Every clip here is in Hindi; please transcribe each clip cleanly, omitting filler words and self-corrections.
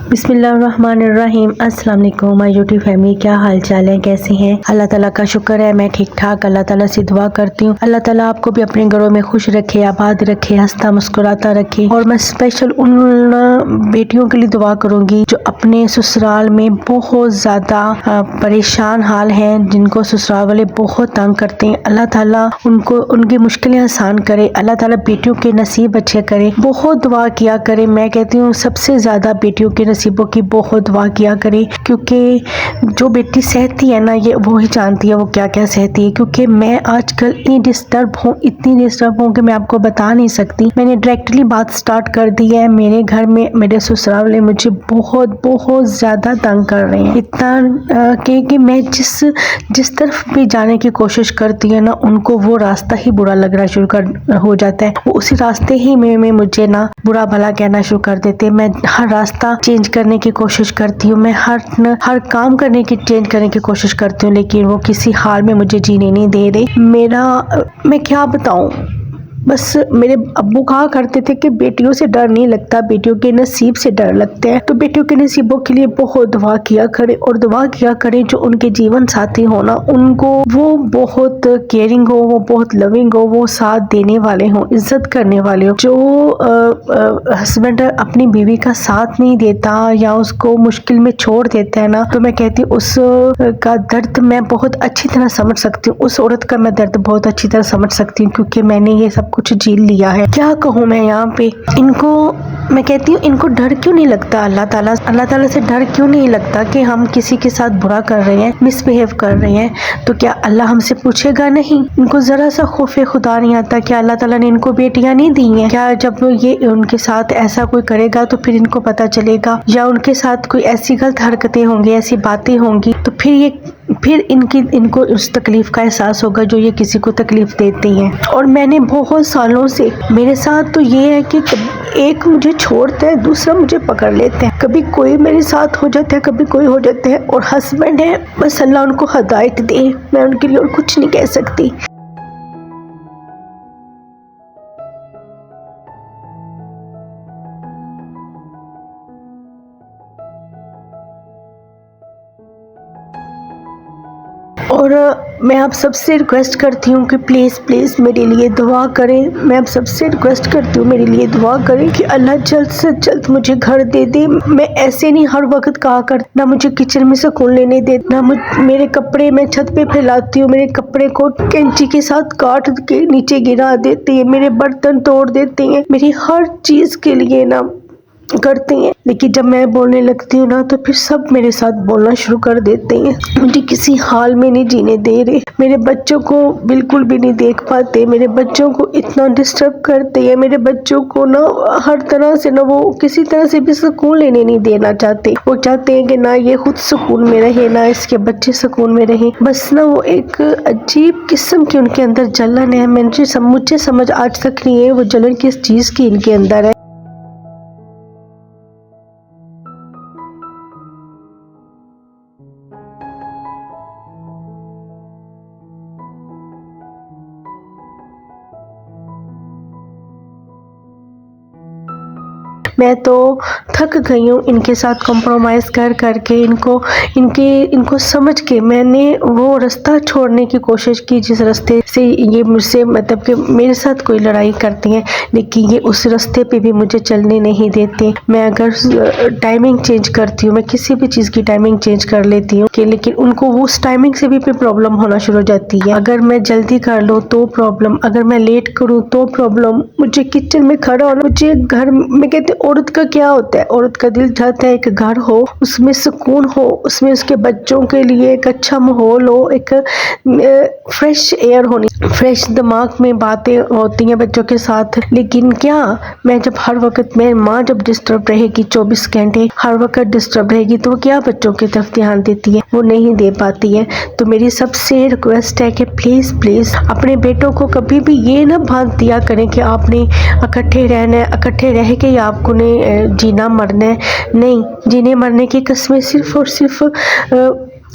बिस्मिल्लाहिर्रहमानिर्रहीम। अस्सलाम वालेकुम माय यूट्यूब फैमिली, क्या हाल चाल है, कैसे हैं? अल्लाह ताला का शुक्र है मैं ठीक ठाक। अल्लाह ताला से दुआ करती हूँ अल्लाह ताला आपको भी अपने घरों में खुश रखे, आबाद रखे, हंसता मुस्कुराता रखे। और मैं स्पेशल उन बेटियों के लिए दुआ करूँगी जो अपने ससुराल में बहुत ज़्यादा परेशान हाल हैं, जिनको ससुराल वाले बहुत तंग करते हैं। अल्लाह ताला उनको उनकी मुश्किलें आसान करे, अल्लाह ताला बेटियों के नसीब अच्छे करे। बहुत दुआ किया करे, मैं कहती हूँ सबसे ज़्यादा बेटियों के नसीबों की बहुत दुआ किया करे, क्योंकि जो बेटी सहती है ना, ये वो ही जानती है वो क्या क्या सहती है। क्योंकि मैं आजकल इतनी डिस्टर्ब हूँ कि मैं आपको बता नहीं सकती। मैंने डायरेक्टली बात स्टार्ट कर दी है। मेरे घर में मेरे ससुराल वाले मुझे बहुत बहुत ज़्यादा तंग कर रहे हैं, इतना कि मैं जिस तरफ भी जाने की कोशिश करती है ना, उनको वो रास्ता ही बुरा लगना शुरू हो जाता है। वो उसी रास्ते ही में मुझे ना बुरा भला कहना शुरू कर देते हैं। मैं हर रास्ता चेंज करने की कोशिश करती हूँ, मैं हर काम चेंज करने की कोशिश करती हूँ, लेकिन वो किसी हाल में मुझे जीने नहीं दे रहे। मैं क्या बताऊँ, बस मेरे अब्बू कहा करते थे कि बेटियों से डर नहीं लगता, बेटियों के नसीब से डर लगते हैं। तो बेटियों के नसीबों के लिए बहुत दुआ किया करे, और दुआ किया करे जो उनके जीवन साथी हो ना, उनको वो बहुत केयरिंग हो, वो बहुत लविंग हो, वो साथ देने वाले हो, इज्जत करने वाले हो। जो हस्बैंड अपनी बीवी का साथ नहीं देता या उसको मुश्किल में छोड़ देता है ना, तो मैं कहती हूँ उस का दर्द मैं बहुत अच्छी तरह समझ सकती हूँ। उस औरत का मैं दर्द बहुत अच्छी तरह समझ सकती हूँ, क्योंकि मैंने ये सब कुछ झेल लिया है। क्या कहूँ मैं यहाँ पे इनको, मैं कहती हूँ इनको डर क्यों नहीं लगता, अल्लाह ताला से डर क्यों नहीं लगता कि हम किसी के साथ बुरा कर रहे हैं, मिसबिहेव कर रहे हैं, तो क्या अल्लाह हमसे पूछेगा नहीं? इनको जरा सा खौफे खुदा नहीं आता? क्या अल्लाह ताला ने इनको बेटियां नहीं दी हैं? क्या जब ये उनके साथ ऐसा कोई करेगा तो फिर इनको पता चलेगा, या उनके साथ कोई ऐसी गलत हरकतें होंगी, ऐसी बातें होंगी, तो फिर इनको उस तकलीफ का एहसास होगा जो ये किसी को तकलीफ देती हैं। और मैंने बहुत सालों से, मेरे साथ तो ये है कि एक मुझे छोड़ता है, दूसरा मुझे पकड़ लेते हैं, कभी कोई मेरे साथ हो जाता है, कभी कोई हो जाता है। और हस्बैंड है, बस अल्लाह उनको हिदायत दे, मैं उनके लिए और कुछ नहीं कह सकती। और मैं आप सबसे रिक्वेस्ट करती हूँ कि प्लीज़ मेरे लिए दुआ करें। मैं आप सबसे रिक्वेस्ट करती हूँ मेरे लिए दुआ करें कि अल्लाह जल्द से जल्द मुझे घर दे दे। मैं ऐसे नहीं हर वक्त कहा कर, ना मुझे किचन में सुकून लेने दे, ना मेरे कपड़े मैं छत पे फैलाती हूँ, मेरे कपड़े को कैंची के साथ काट के नीचे गिरा देती है, मेरे बर्तन तोड़ देती हैं, मेरी हर चीज़ के लिए ना करते हैं। लेकिन जब मैं बोलने लगती हूँ ना, तो फिर सब मेरे साथ बोलना शुरू कर देते हैं। मुझे किसी हाल में नहीं जीने दे रहे, मेरे बच्चों को बिल्कुल भी नहीं देख पाते, मेरे बच्चों को इतना डिस्टर्ब करते हैं, मेरे बच्चों को ना हर तरह से ना वो किसी तरह से भी सुकून लेने नहीं देना चाहते। वो चाहते हैं कि ना ये खुद सुकून में रहे, ना इसके बच्चे सुकून में रहे। बस ना वो एक अजीब किस्म की उनके अंदर जलन है। मुझे समझ आज तक नहीं है वो जलन किस चीज़ की इनके अंदर है। मैं तो थक गई हूँ इनके साथ कॉम्प्रोमाइज़ करके, इनको समझ के मैंने वो रास्ता छोड़ने की कोशिश की जिस रास्ते से ये मुझसे, मतलब कि मेरे साथ कोई लड़ाई करती हैं, लेकिन ये उस रास्ते पे भी मुझे चलने नहीं देते। मैं अगर टाइमिंग चेंज करती हूँ, मैं किसी भी चीज़ की टाइमिंग चेंज कर लेती हूँ कि, लेकिन उनको वो उस टाइमिंग से भी प्रॉब्लम होना शुरू हो जाती है। अगर मैं जल्दी कर लूँ तो प्रॉब्लम, अगर मैं लेट करूँ तो प्रॉब्लम। मुझे किचन में खड़ा होना, मुझे घर में, कहते औरत का क्या होता है, औरत का दिल चाहता है एक घर हो, उसमें सुकून हो, उसमें उसके बच्चों के लिए एक अच्छा माहौल हो, एक फ्रेश एयर होनी, फ्रेश दिमाग में बातें होती हैं बच्चों के साथ। लेकिन क्या मैं जब हर वक्त, मैं माँ जब डिस्टर्ब रहेगी 24 घंटे हर वक्त डिस्टर्ब रहेगी, तो वो क्या बच्चों की तरफ ध्यान देती है? वो नहीं दे पाती है। तो मेरी सबसे रिक्वेस्ट है कि प्लीज़ अपने बेटों को कभी भी ये ना बांध दिया करें कि आपने इकट्ठे रहना है, इकट्ठे रह के आपको ने जीना मरना है। नहीं, जीने मरने की कस्में सिर्फ और सिर्फ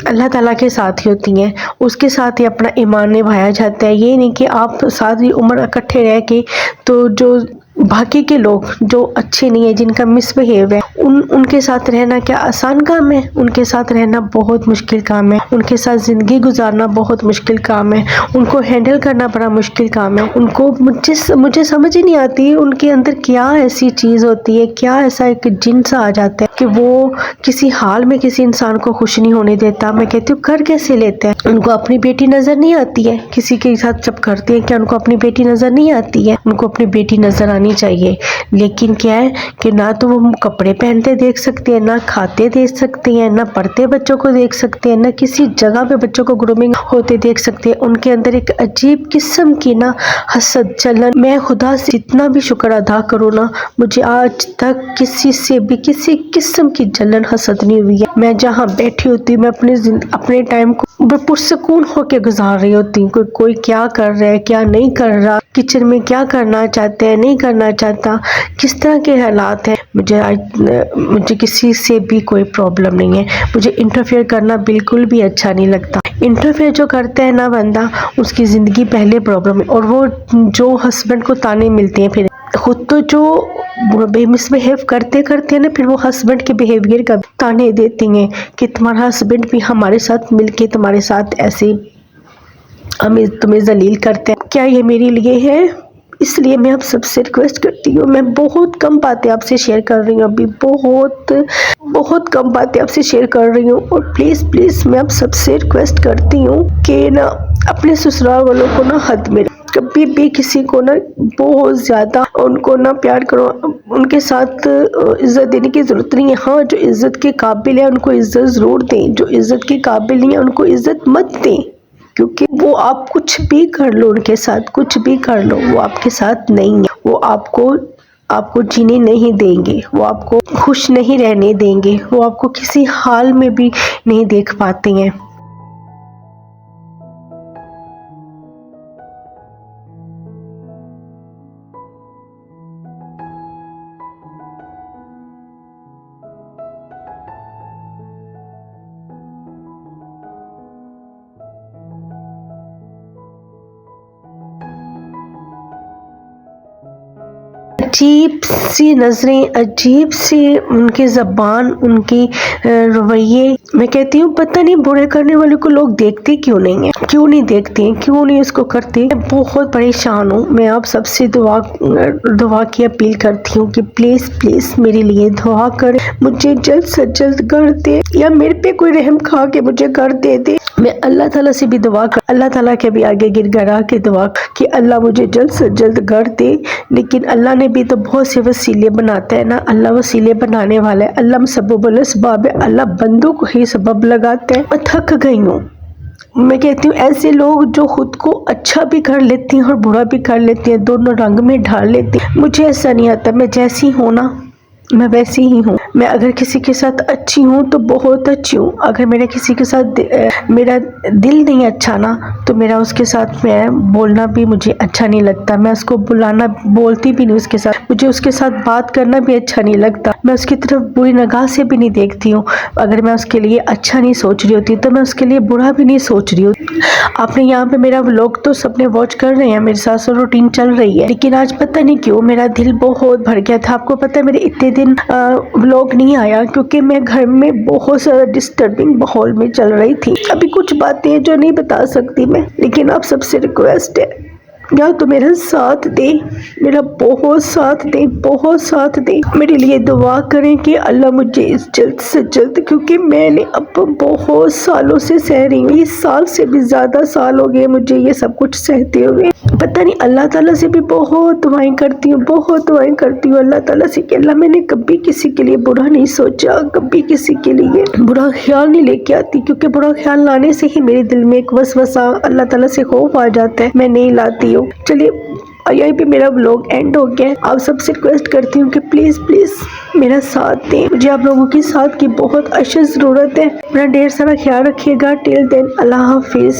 अल्लाह ताला के साथ ही होती हैं, उसके साथ ही अपना ईमान निभाया जाता है। ये नहीं कि आप सारी उम्र इकट्ठे रह के, तो जो बाकी के लोग जो अच्छे नहीं है, जिनका मिसबिहेव है, उनके साथ रहना क्या आसान काम है? उनके साथ रहना बहुत मुश्किल काम है। उनके साथ ज़िंदगी गुजारना बहुत मुश्किल काम है। उनको हैंडल करना बड़ा मुश्किल काम है। उनको मुझे समझ ही नहीं आती उनके अंदर क्या ऐसी चीज़ होती है, क्या ऐसा एक जिन सा आ जाता है कि वो किसी हाल में किसी इंसान को खुश नहीं होने देता। मैं कहती हूँ कर कैसे लेते हैं? उनको अपनी बेटी नज़र नहीं आती है? किसी के साथ जब करते हैं क्या उनको अपनी बेटी नज़र नहीं आती है? उनको अपनी बेटी नज़र आनी चाहिए। लेकिन क्या है कि ना तो वो कपड़े पहनते देख सकते हैं, ना खाते देख सकते हैं, ना पढ़ते बच्चों को देख सकते हैं, ना किसी जगह पे बच्चों को ग्रूमिंग होते देख सकते हैं। उनके अंदर एक अजीब किस्म की ना हसद जलन, मैं खुदा से जितना भी शुक्र अदा करूँ ना, मुझे आज तक किसी से भी किसी किस्म की जलन हसद नहीं हुई है। मैं जहाँ बैठी होती हूँ, मैं अपने टाइम को पुरसकून होके गुजार रही होती हूँ। कोई क्या कर रहा है, क्या नहीं कर रहा, किचन में क्या करना चाहते हैं, नहीं करना चाहता, किस तरह के हालात हैं। मुझे किसी से भी कोई प्रॉब्लम नहीं है। मुझे इंटरफेयर करना बिल्कुल भी अच्छा नहीं लगता। इंटरफेयर जो करता है ना बंदा, उसकी ज़िंदगी पहले प्रॉब्लम है। और वो जो हस्बैंड को ताने मिलते हैं, फिर खुद तो जो मिसबिहेव करते हैं ना, फिर वो हस्बैंड के बिहेवियर का ताने देती हैं कि तुम्हारा हस्बैंड भी हमारे साथ मिलके तुम्हारे साथ ऐसे हमें तुम्हें जलील करते हैं। क्या ये मेरे लिए है? इसलिए मैं आप सबसे रिक्वेस्ट करती हूँ, मैं बहुत कम बातें आपसे शेयर कर रही हूँ, अभी बहुत कम बातें आपसे शेयर कर रही हूँ। और प्लीज़ मैं आप सबसे रिक्वेस्ट करती हूँ कि ना अपने ससुराल वालों को ना हद में, कभी भी किसी को ना बहुत ज़्यादा उनको ना प्यार करो। उनके साथ इज़्ज़त देने की ज़रूरत नहीं है। हाँ, जो इज़्ज़त के काबिल है उनको इज़्ज़त ज़रूर दें, जो इज़्ज़त के काबिल नहीं है उनको इज़्ज़त मत दें। क्योंकि वो आप कुछ भी कर लो उनके साथ, कुछ भी कर लो, वो आपके साथ नहीं है। वो आपको जीने नहीं देंगे, वो आपको खुश नहीं रहने देंगे, वो आपको किसी हाल में भी नहीं देख पाते हैं। अजीब सी नज़रें, अजीब सी उनकी ज़बान, उनकी रवैये। मैं कहती हूँ पता नहीं बुरे करने वाले को लोग देखते क्यों नहीं है, क्यों नहीं देखते हैं, क्यों नहीं उसको करते। मैं बहुत परेशान हूँ। मैं आप सबसे दुआ की अपील करती हूँ कि प्लीज़ मेरे लिए दुआ करें, मुझे जल्द से जल्द कर दे, या मेरे पे कोई रहम खा के मुझे कर दे। मैं अल्लाह ताला से भी दुआ कर, अल्लाह ताला के भी आगे गिड़गिड़ा के दुआ कि अल्लाह मुझे जल्द से जल्द कर दे। लेकिन अल्लाह ने भी तो बहुत से वसीले बनाता है ना, अल्लाह वसीले बनाने वाला है। अल्लाह सबबुल अस्बाब है, अल्लाह बंदों को ही सबब लगाता है। मैं थक गई हूँ। मैं कहती हूँ ऐसे लोग जो खुद को अच्छा भी कर लेते हैं और बुरा भी कर लेते हैं, दोनों रंग में ढाल लेते हैं। मुझे ऐसा नहीं आता। मैं जैसी हूँ ना, मैं वैसी ही हूँ। मैं अगर किसी के साथ अच्छी हूँ तो बहुत अच्छी हूँ। अगर मेरा किसी के साथ मेरा दिल नहीं अच्छा ना, तो मेरा उसके साथ मैं बोलना भी मुझे अच्छा नहीं लगता। मैं उसको बुलाना बोलती भी नहीं उसके साथ, मुझे उसके साथ बात करना भी अच्छा नहीं लगता। मैं उसकी तरफ बुरी निगाह से भी नहीं देखती हूँ। अगर मैं उसके लिए अच्छा नहीं सोच रही होती तो मैं उसके लिए बुरा भी नहीं सोच रही होती। आपने यहाँ पे मेरा व्लॉग तो सबने वॉच कर रहे हैं, मेरे साथ रूटीन चल रही है, लेकिन आज पता नहीं क्यों मेरा दिल बहुत भर गया था। आपको पता है मेरे इतने दिन व्लॉग नहीं आया क्योंकि मैं घर में बहुत ज़्यादा डिस्टर्बिंग माहौल में चल रही थी। अभी कुछ बातें जो नहीं बता सकती मैं, लेकिन आप सबसे रिक्वेस्ट है या तो मेरा साथ दे, मेरा बहुत साथ दे, मेरे लिए दुआ करें कि अल्लाह मुझे इस जल्द से जल्द, क्योंकि मैंने अब बहुत सालों से सह रही हूँ, 20 साल से भी ज़्यादा साल हो गए मुझे ये सब कुछ सहते हुए। पता नहीं अल्लाह ताला से भी बहुत दुआएं करती हूँ अल्लाह ताला से कि अल्लाह मैंने कभी किसी के लिए बुरा नहीं सोचा, कभी किसी के लिए बुरा ख्याल नहीं लेके आती, क्योंकि बुरा ख्याल लाने से ही मेरे दिल में एक वसवसा अल्लाह ताला से खौफ आ जाता है, मैं नहीं लाती हूँ। चलिए यहीं पे मेरा व्लॉग एंड हो गया। आप सबसे रिक्वेस्ट करती हूँ कि प्लीज़ मेरा साथ दें, मुझे आप लोगों की साथ की बहुत अशद ज़रूरत है। मेरा ढेर सारा ख्याल रखिएगा। टिल देन अल्लाह हाफिज़।